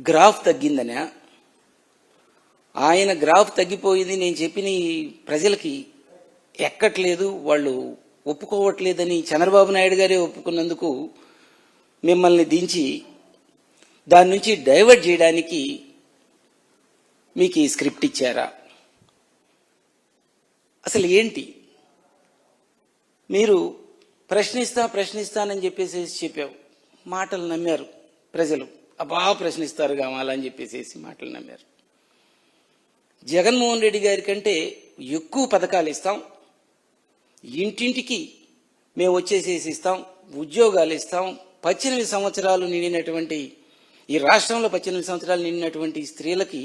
Graph తగ్గిందనే, ఆయన graph తగ్గిపోయింది నేను చెప్పిన ప్రజలకి ఎక్కట్లేదు, వాళ్ళు ఒప్పుకోవట్లేదని చంద్రబాబు నాయుడు గారే ఒప్పుకున్నందుకు మిమ్మల్ని దించి దాని నుంచి డైవర్ట్ చేయడానికి మీకు ఈ స్క్రిప్ట్ ఇచ్చారా? అసలు ఏంటి? మీరు ప్రశ్నిస్తానని చెప్పావు, మాటలు నమ్మారు ప్రజలు. అబ్బా ప్రశ్నిస్తారు కావాలని చెప్పేసి మాటలు నమ్మారు. జగన్మోహన్ రెడ్డి గారి కంటే ఎక్కువ పథకాలు ఇస్తాం, ఇంటింటికి మేము వచ్చేసేసి ఇస్తాం, ఉద్యోగాలు ఇస్తాం, 18 సంవత్సరాలు నిండినటువంటి ఈ రాష్ట్రంలో 18 సంవత్సరాలు నిండినటువంటి స్త్రీలకి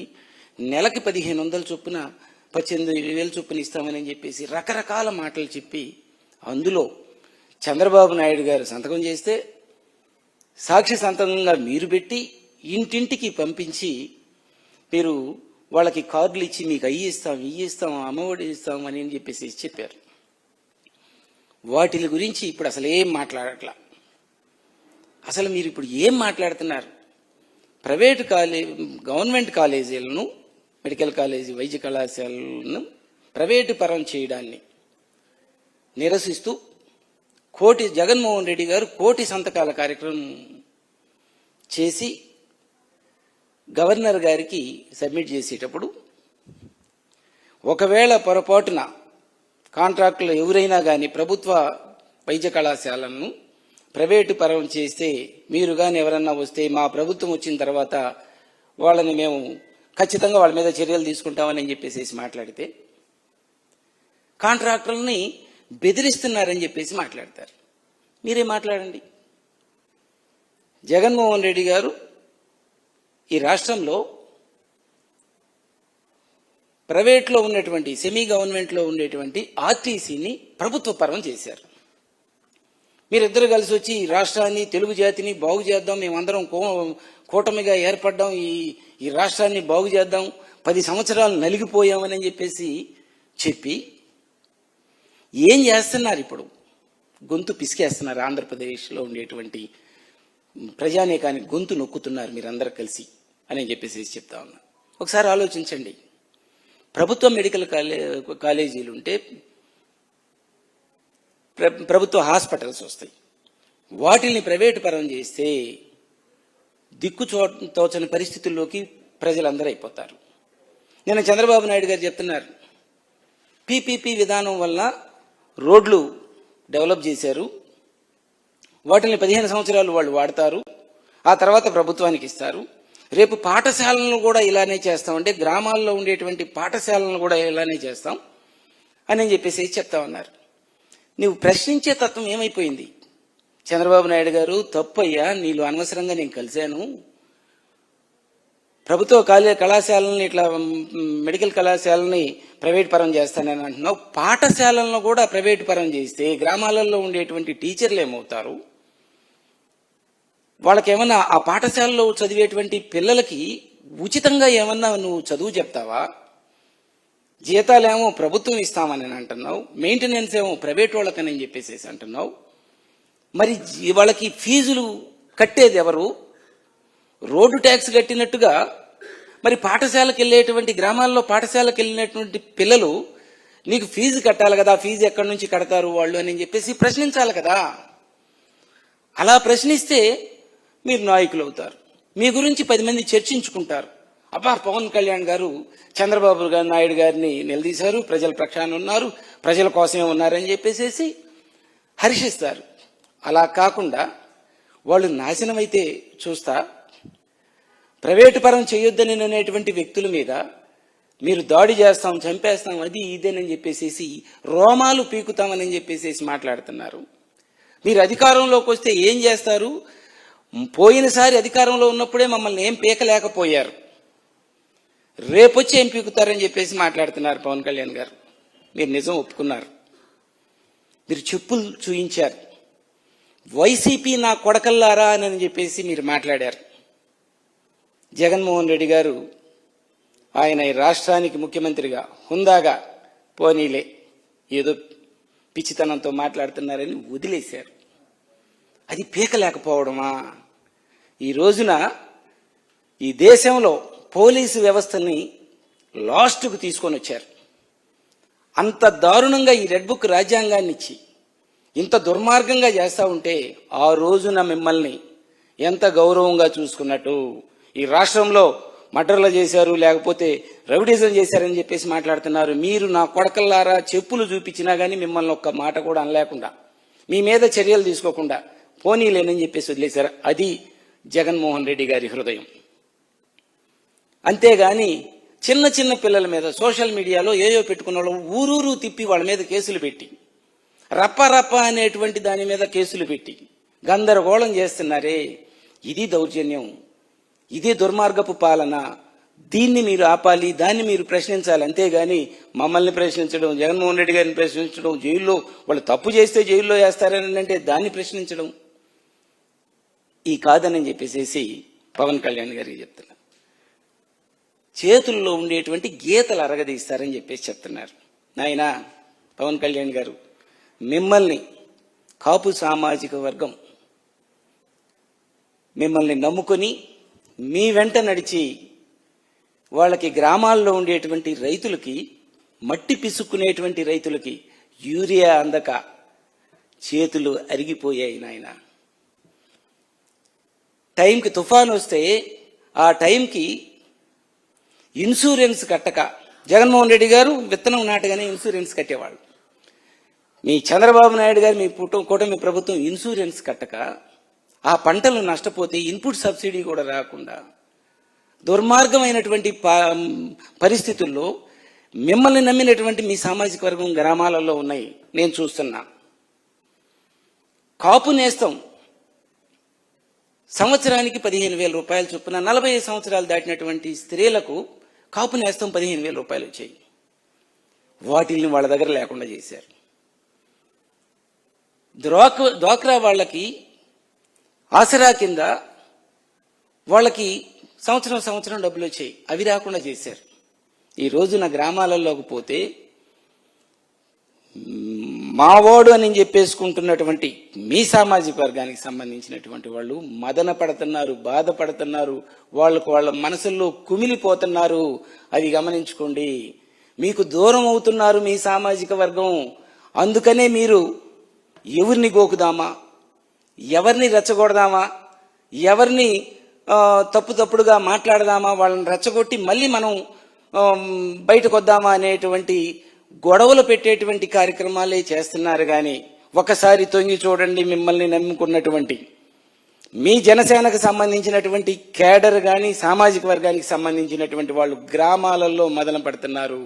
నెలకి 1500 చొప్పున 18,000 చొప్పున ఇస్తామని చెప్పేసి రకరకాల మాటలు చెప్పి అందులో చంద్రబాబు నాయుడు గారు సంతకం చేస్తే సాక్షి సంతకంగా మీరు పెట్టి ఇంటింటికి పంపించి మీరు వాళ్ళకి కార్డులు ఇచ్చి మీకు ఇవి ఇస్తాం అమ్మఒడి ఇస్తాం అని చెప్పేసి చెప్పారు. వాటి గురించి ఇప్పుడు అసలు ఏం మాట్లాడట్లా. అసలు మీరు ఇప్పుడు ఏం మాట్లాడుతున్నారు? గవర్నమెంట్ కాలేజీలను, మెడికల్ కాలేజీ, వైద్య కళాశాలను ప్రైవేటు పరం చేయడాన్ని నిరసిస్తూ జగన్మోహన్ రెడ్డి గారు 1,00,00,000 సంతకాల కార్యక్రమం చేసి గవర్నర్ గారికి సబ్మిట్ చేసేటప్పుడు ఒకవేళ పొరపాటున కాంట్రాక్టులు ఎవరైనా కానీ ప్రభుత్వ వైద్య కళాశాలను ప్రైవేటు పరం చేస్తే, మీరు కానీ ఎవరన్నా వస్తే మా ప్రభుత్వం వచ్చిన తర్వాత వాళ్ళని మేము ఖచ్చితంగా వాళ్ళ మీద చర్యలు తీసుకుంటామని చెప్పేసి మాట్లాడితే కాంట్రాక్టర్లని బెదిరిస్తున్నారని చెప్పేసి మాట్లాడతారు. మీరే మాట్లాడండి. జగన్మోహన్ రెడ్డి గారు ఈ రాష్ట్రంలో ప్రైవేట్లో ఉన్నటువంటి సెమీ గవర్నమెంట్లో ఉండేటువంటి ఆర్టీసీని ప్రభుత్వ పరం చేశారు. మీరిద్దరు కలిసి వచ్చి ఈ రాష్ట్రాన్ని, తెలుగు జాతిని బాగు చేద్దాం, మేమందరం కూటమిగా ఏర్పడ్డాం, ఈ రాష్ట్రాన్ని బాగు చేద్దాం, 10 సంవత్సరాలు నలిగిపోయామని చెప్పేసి చెప్పి ఏం చేస్తున్నారు? ఇప్పుడు గొంతు పిసికేస్తున్నారు. ఆంధ్రప్రదేశ్లో ఉండేటువంటి ప్రజానీకానికి గొంతు నొక్కుతున్నారు మీరందరూ కలిసి అని చెప్పేసి చెప్తా ఉన్నా. ఒకసారి ఆలోచించండి. ప్రభుత్వ మెడికల్ కాలేజీలు ఉంటే ప్రభుత్వ హాస్పిటల్స్ వస్తాయి, వాటిని ప్రైవేటు పరం చేస్తే తోచని పరిస్థితుల్లోకి ప్రజలందరూ అయిపోతారు. నిన్న చంద్రబాబు నాయుడు గారు చెప్తున్నారు, పీపీపీ విధానం వల్ల రోడ్లు డెవలప్ చేశారు, వాటిని 15 సంవత్సరాలు వాళ్ళు వాడతారు, ఆ తర్వాత ప్రభుత్వానికి ఇస్తారు. రేపు పాఠశాలను కూడా ఇలానే చేస్తామంటే గ్రామాల్లో ఉండేటువంటి పాఠశాలను కూడా ఇలానే చేస్తాం అని చెప్పేసి చెప్తా ఉన్నారు. నువ్వు ప్రశ్నించే తత్వం ఏమైపోయింది? చంద్రబాబు నాయుడు గారు, తప్పయ్యా, నీళ్ళు అనవసరంగా నేను కలిశాను, ప్రభుత్వ కళాశాలని ఇట్లా మెడికల్ కళాశాలని ప్రైవేట్ పరం చేస్తానని అంటున్నావు. పాఠశాలలను కూడా ప్రైవేట్ పరం చేస్తే గ్రామాలలో ఉండేటువంటి టీచర్లు ఏమవుతారు? వాళ్ళకేమన్నా ఆ పాఠశాలలో చదివేటువంటి పిల్లలకి ఉచితంగా ఏమన్నా నువ్వు చదువు చెప్తావా? జీతాలేమో ప్రభుత్వం ఇస్తామని అంటున్నావు, మెయింటెనెన్స్ ఏమో ప్రైవేట్ వాళ్ళకని చెప్పేసి అంటున్నావు. మరి వాళ్ళకి ఫీజులు కట్టేది ఎవరు? రోడ్డు ట్యాక్స్ కట్టినట్టుగా మరి పాఠశాలకు వెళ్ళేటువంటి గ్రామాల్లో పాఠశాలకు వెళ్ళినటువంటి పిల్లలు నీకు ఫీజు కట్టాలి కదా, ఫీజు ఎక్కడి నుంచి కడతారు వాళ్ళు అని చెప్పేసి ప్రశ్నించాలి కదా. అలా ప్రశ్నిస్తే మీరు నాయకులు అవుతారు, మీ గురించి 10 మంది చర్చించుకుంటారు. అబ్బా పవన్ కళ్యాణ్ గారు చంద్రబాబు నాయుడు గారిని నిలదీశారు, ప్రజల పక్షాన ఉన్నారు, ప్రజల కోసమే ఉన్నారని చెప్పేసి హర్షిస్తారు. అలా కాకుండా వాళ్ళు నాశనం అయితే చూస్తా, ప్రైవేటు పరం చేయొద్దని అనేటువంటి వ్యక్తుల మీద మీరు దాడి చేస్తాం, చంపేస్తాం, అది ఇదేనని చెప్పేసి రోమాలు పీకుతామని చెప్పేసి మాట్లాడుతున్నారు. మీరు అధికారంలోకి వస్తే ఏం చేస్తారు? పోయినసారి అధికారంలో ఉన్నప్పుడే మమ్మల్ని ఏం పీకలేకపోయారు, రేపొచ్చి ఏం పీకుతారని చెప్పేసి మాట్లాడుతున్నారు పవన్ కళ్యాణ్ గారు. మీరు నిజం ఒప్పుకున్నారు, మీరు చెప్పులు చూయించారు. వైసీపీ నా కొడకల్లారా అని చెప్పేసి మీరు మాట్లాడారు. జగన్మోహన్ రెడ్డి గారు ఆయన ఈ రాష్ట్రానికి ముఖ్యమంత్రిగా హుందాగా పోనీలే ఏదో పిచ్చితనంతో మాట్లాడుతున్నారని వదిలేశారు. అది పీకలేకపోవడమా? ఈ రోజున ఈ దేశంలో పోలీసు వ్యవస్థని లాస్ట్కు తీసుకొని వచ్చారు. అంత దారుణంగా ఈ రెడ్ బుక్ రాజ్యాంగాన్ని ఇచ్చి ఇంత దుర్మార్గంగా చేస్తూ ఉంటే ఆ రోజున మిమ్మల్ని ఎంత గౌరవంగా చూసుకున్నట్టు. ఈ రాష్ట్రంలో మర్డర్లు చేశారు, లేకపోతే రౌడీజం చేశారని చెప్పేసి మాట్లాడుతున్నారు. మీరు నా కొడకల్లారా చెప్పులు చూపించినా కానీ మిమ్మల్ని ఒక్క మాట కూడా అనలేకుండా, మీ మీద చర్యలు తీసుకోకుండా పోనీలేనని చెప్పేసి వదిలేశారు. అది జగన్మోహన్ రెడ్డి గారి హృదయం. అంతేగాని చిన్న చిన్న పిల్లల మీద సోషల్ మీడియాలో ఏయో పెట్టుకున్న వాళ్ళు ఊరూరు తిప్పి వాళ్ళ మీద కేసులు పెట్టి, రప్ప అనేటువంటి దాని మీద కేసులు పెట్టి గందరగోళం చేస్తున్నారే, ఇది దౌర్జన్యం, ఇది దుర్మార్గపు పాలన. దీన్ని మీరు ఆపాలి, దాన్ని మీరు ప్రశ్నించాలి. అంతేగాని మమ్మల్ని ప్రశ్నించడం, జగన్మోహన్ రెడ్డి గారిని ప్రశ్నించడం, జైల్లో వాళ్ళు తప్పు చేస్తే జైల్లో వేస్తారని అంటే దాన్ని ప్రశ్నించడం ఈ కాదని చెప్పేసి పవన్ కళ్యాణ్ గారికి చెప్తున్నారు. చేతుల్లో ఉండేటువంటి గీతలు అరగదీస్తారని చెప్పేసి చెప్తున్నారు. నాయనా పవన్ కళ్యాణ్ గారు, మిమ్మల్ని కాపు సామాజిక వర్గం మిమ్మల్ని నమ్ముకొని మీ వెంట నడిచి వాళ్ళకి గ్రామాల్లో ఉండేటువంటి రైతులకి, మట్టి పిసుక్కునేటువంటి రైతులకి యూరియా అందక చేతులు అరిగిపోయాయి నాయన. టైంకి తుఫాను వస్తే ఆ టైంకి ఇన్సూరెన్స్ కట్టక, జగన్మోహన్ రెడ్డి గారు విత్తనం నాటగానే ఇన్సూరెన్స్ కట్టేవాళ్ళు. మీ చంద్రబాబు నాయుడు గారు, మీ కూటమి ప్రభుత్వం ఇన్సూరెన్స్ కట్టక ఆ పంటలు నష్టపోతే ఇన్పుట్ సబ్సిడీ కూడా రాకుండా దుర్మార్గమైనటువంటి పరిస్థితుల్లో మిమ్మల్ని నమ్మినటువంటి మీ సామాజిక వర్గం గ్రామాలలో ఉన్నాయి. నేను చూస్తున్నా. కాపు నేస్తం సంవత్సరానికి 15,000 రూపాయలు చొప్పున 45 సంవత్సరాలు దాటినటువంటి స్త్రీలకు కాపు నేస్తం 15,000 రూపాయలు వచ్చాయి. వాటిల్ని వాళ్ళ దగ్గర లేకుండా చేశారు. డ్వాక్రా వాళ్ళకి ఆసరా కింద వాళ్ళకి సంవత్సరం డబ్బులు వచ్చాయి, అవి రాకుండా చేశారు. ఈ రోజున గ్రామాలలోకి పోతే మావోడు అని చెప్పేసుకుంటున్నటువంటి మీ సామాజిక వర్గానికి సంబంధించినటువంటి వాళ్ళు మదన పడుతున్నారు, బాధపడుతున్నారు, వాళ్ళ మనసుల్లో కుమిలిపోతున్నారు. అది గమనించుకోండి. మీకు దూరం అవుతున్నారు మీ సామాజిక వర్గం. అందుకనే మీరు ఎవరిని గోకుదామా, ఎవరిని రెచ్చగొడదామా, ఎవరిని తప్పుడుగా మాట్లాడదామా, వాళ్ళని రెచ్చగొట్టి మళ్ళీ మనం బయటకు వద్దామా అనేటువంటి గొడవలు పెట్టేటువంటి కార్యక్రమాలే చేస్తున్నారు. కానీ ఒకసారి తొంగి చూడండి, మిమ్మల్ని నమ్ముకున్నటువంటి మీ జనసేనకు సంబంధించినటువంటి కేడర్ కానీ సామాజిక వర్గానికి సంబంధించినటువంటి వాళ్ళు గ్రామాలలో మదన పడుతున్నారు.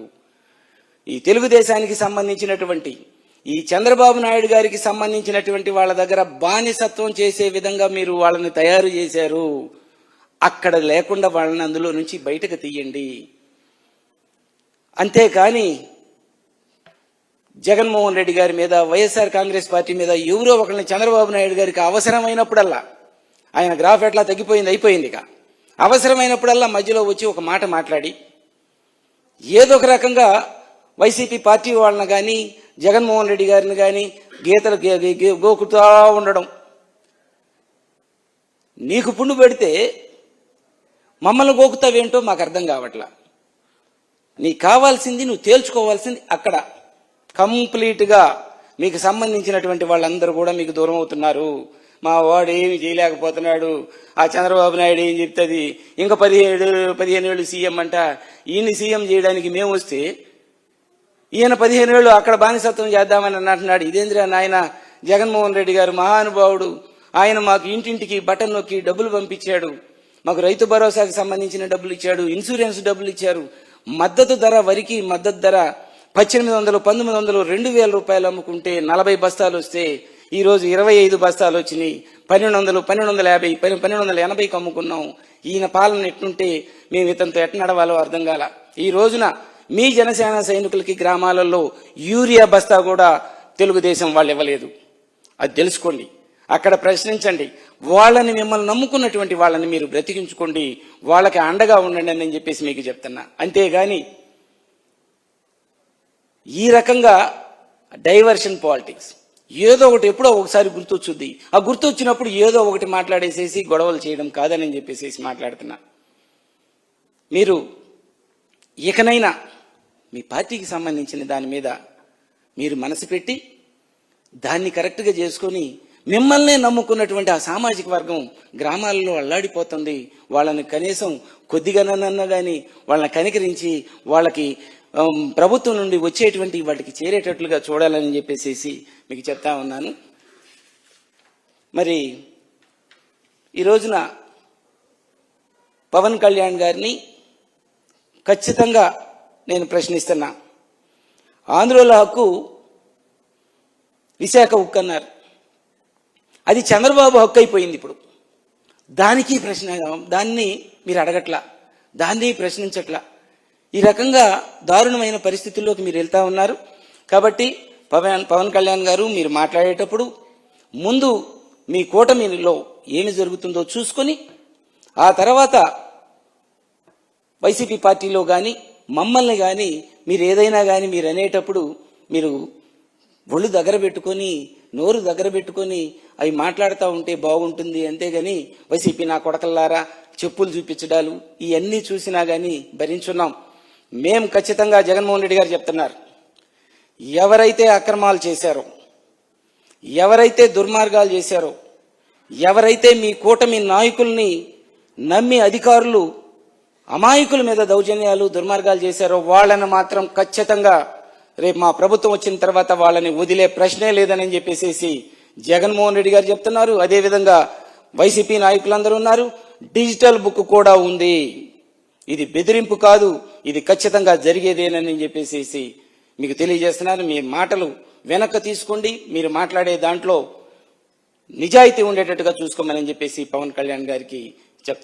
ఈ తెలుగుదేశానికి సంబంధించినటువంటి, ఈ చంద్రబాబు నాయుడు గారికి సంబంధించినటువంటి వాళ్ళ దగ్గర బానిసత్వం చేసే విధంగా మీరు వాళ్ళని తయారు చేశారు. అక్కడ లేకుండా వాళ్ళని అందులో నుంచి బయటకు తీయండి. అంతేకాని జగన్మోహన్ రెడ్డి గారి మీద, వైఎస్ఆర్ కాంగ్రెస్ పార్టీ మీద ఎవరో ఒకరిని చంద్రబాబు నాయుడు గారికి అవసరమైనప్పుడల్లా, ఆయన గ్రాఫ్ ఎట్లా తగ్గిపోయింది అయిపోయింది, ఇక అవసరమైనప్పుడల్లా మధ్యలో వచ్చి ఒక మాట మాట్లాడి ఏదో ఒక రకంగా వైసీపీ పార్టీ వాళ్ళని కానీ జగన్మోహన్ రెడ్డి గారిని కానీ గీతలు గోకుతా ఉండడం. నీకు పుండు పెడితే మమ్మల్ని గోకుతావేంటో మాకు అర్థం కావట్లా. నీకు కావాల్సింది, నువ్వు తేల్చుకోవాల్సింది అక్కడ. కంప్లీట్గా మీకు సంబంధించినటువంటి వాళ్ళందరూ కూడా మీకు దూరం అవుతున్నారు. మా వాడు ఏమి చేయలేకపోతున్నాడు, ఆ చంద్రబాబు నాయుడు ఏం చెప్తుంది, ఇంకా 15 ఏళ్ళు సీఎం అంట. ఈయన్ని సీఎం చేయడానికి మేము వస్తే ఈయన 15 ఏళ్ళు అక్కడ బానిసత్వం చేద్దామని అంటున్నాడు. ఇదేంద్రా నాయన, జగన్మోహన్ రెడ్డి గారు మహానుభావుడు, ఆయన మాకు ఇంటింటికి బటన్ నొక్కి డబ్బులు పంపించాడు, మాకు రైతు భరోసాకి సంబంధించిన డబ్బులు ఇచ్చాడు, ఇన్సూరెన్స్ డబ్బులు ఇచ్చారు, మద్దతు ధర, వరికి మద్దతు ధర 1800, 1900, 2000 రూపాయలు అమ్ముకుంటే 40 బస్తాలు వస్తే ఈరోజు 25 బస్తాలు వచ్చినాయి. 1200, 1250, 1280కి అమ్ముకున్నాం. ఈయన పాలన ఎట్టుంటే మేము ఇతనితో ఎట్ట నడవాలో అర్థం కాల. ఈ రోజున మీ జనసేన సైనికులకి గ్రామాలలో యూరియా బస్తా కూడా తెలుగుదేశం వాళ్ళు ఇవ్వలేదు. అది తెలుసుకోండి. అక్కడ ప్రశ్నించండి. వాళ్ళని, మిమ్మల్ని నమ్ముకున్నటువంటి వాళ్ళని మీరు బ్రతికించుకోండి, వాళ్ళకి అండగా ఉండండి అని చెప్పేసి మీకు చెప్తున్నా. అంతేగాని ఈ రకంగా డైవర్షన్ పాలిటిక్స్, ఏదో ఒకటి ఎప్పుడో ఒకసారి గుర్తొచ్చుద్ది, ఆ గుర్తొచ్చినప్పుడు ఏదో ఒకటి మాట్లాడేసేసి గొడవలు చేయడం కాదని చెప్పేసి మాట్లాడుతున్నా. మీరు ఇకనైనా మీ పార్టీకి సంబంధించిన దాని మీద మీరు మనసు పెట్టి దాన్ని కరెక్ట్గా చేసుకొని మిమ్మల్నే నమ్ముకున్నటువంటి ఆ సామాజిక వర్గం గ్రామాలలో అల్లాడిపోతుంది. వాళ్ళని కనీసం కొద్దిగానన్నా కానీ వాళ్ళని కనికరించి వాళ్ళకి ప్రభుత్వం నుండి వచ్చేటువంటి వాటికి చేరేటట్లుగా చూడాలని చెప్పేసి మీకు చెప్తా ఉన్నాను. మరి ఈ రోజున పవన్ కళ్యాణ్ గారిని ఖచ్చితంగా నేను ప్రశ్నిస్తున్నా. ఆంధ్రుల హక్కు విశాఖ ఉక్కు అన్నారు, అది చంద్రబాబు హక్కు అయిపోయింది. ఇప్పుడు దానికి దాన్ని మీరు అడగట్లా, దాన్ని ప్రశ్నించట్లా. ఈ రకంగా దారుణమైన పరిస్థితుల్లోకి మీరు వెళ్తా ఉన్నారు. కాబట్టి పవన్ కళ్యాణ్ గారు మీరు మాట్లాడేటప్పుడు ముందు మీ కూటమిలో ఏమి జరుగుతుందో చూసుకొని ఆ తర్వాత వైసీపీ పార్టీలో కానీ మమ్మల్ని కానీ మీరు ఏదైనా కానీ మీరు అనేటప్పుడు మీరు ఒళ్ళు దగ్గర పెట్టుకొని నోరు దగ్గర పెట్టుకొని అవి మాట్లాడుతూ ఉంటే బాగుంటుంది. అంతేగాని వైసీపీ నా కొడకల్లారా చెప్పులు చూపించడాలు ఇవన్నీ చూసినా కానీ భరించున్నాం. మేం ఖచ్చితంగా జగన్మోహన్ రెడ్డి గారు చెప్తున్నారు, ఎవరైతే అక్రమాలు చేశారో, ఎవరైతే దుర్మార్గాలు చేశారో, ఎవరైతే మీ కూటమి నాయకుల్ని నమ్మి అధికారులు అమాయకుల మీద దౌర్జన్యాలు దుర్మార్గాలు చేశారో వాళ్ళని మాత్రం ఖచ్చితంగా రేపు మా ప్రభుత్వం వచ్చిన తర్వాత వాళ్ళని వదిలే ప్రశ్నే లేదని చెప్పేసి జగన్మోహన్ రెడ్డి గారు చెప్తున్నారు. అదేవిధంగా వైసీపీ నాయకులందరూ ఉన్నారు. డిజిటల్ బుక్ కూడా ఉంది. ఇది బెదిరింపు కాదు, ఇది ఖచ్చితంగా జరిగేదేనని చెప్పేసి మీకు తెలియజేస్తున్నాను. మీ మాటలు వెనక్కి తీసుకోండి, మీరు మాట్లాడే దాంట్లో నిజాయితీ ఉండేటట్టుగా చూసుకోమని చెప్పేసి పవన్ కళ్యాణ్ గారికి